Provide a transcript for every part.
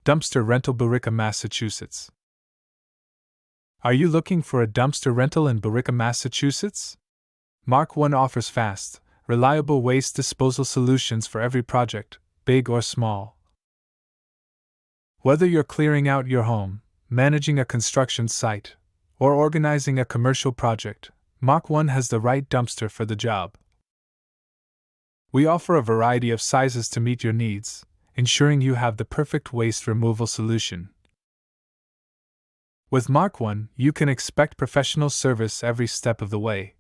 Dumpster Rental, Billerica, Massachusetts. Are you looking for a dumpster rental in Billerica, Massachusetts? Mark 1 offers fast, reliable waste disposal solutions for every project, big or small. Whether you're clearing out your home, managing a construction site, or organizing a commercial project, Mark 1 has the right dumpster for the job. We offer a variety of sizes to meet your needs, ensuring you have the perfect waste removal solution. With Mark 1, you can expect professional service every step of the way.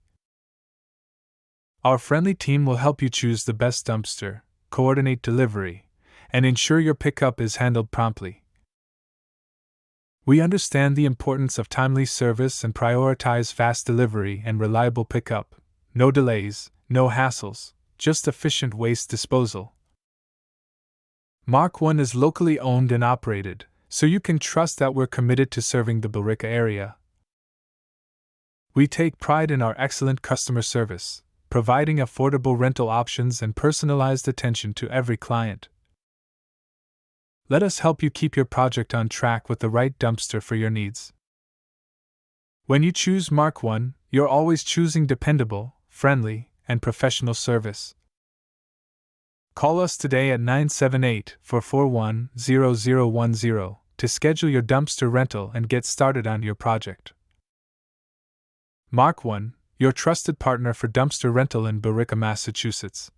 Our friendly team will help you choose the best dumpster, coordinate delivery, and ensure your pickup is handled promptly. We understand the importance of timely service and prioritize fast delivery and reliable pickup. No delays, no hassles, just efficient waste disposal. Mark 1 is locally owned and operated, so you can trust that we're committed to serving the Billerica area. We take pride in our excellent customer service, providing affordable rental options and personalized attention to every client. Let us help you keep your project on track with the right dumpster for your needs. When you choose Mark 1, you're always choosing dependable, friendly, and professional service. Call us today at 978-441-0010 to schedule your dumpster rental and get started on your project. Mark 1, your trusted partner for dumpster rental in Billerica, Massachusetts.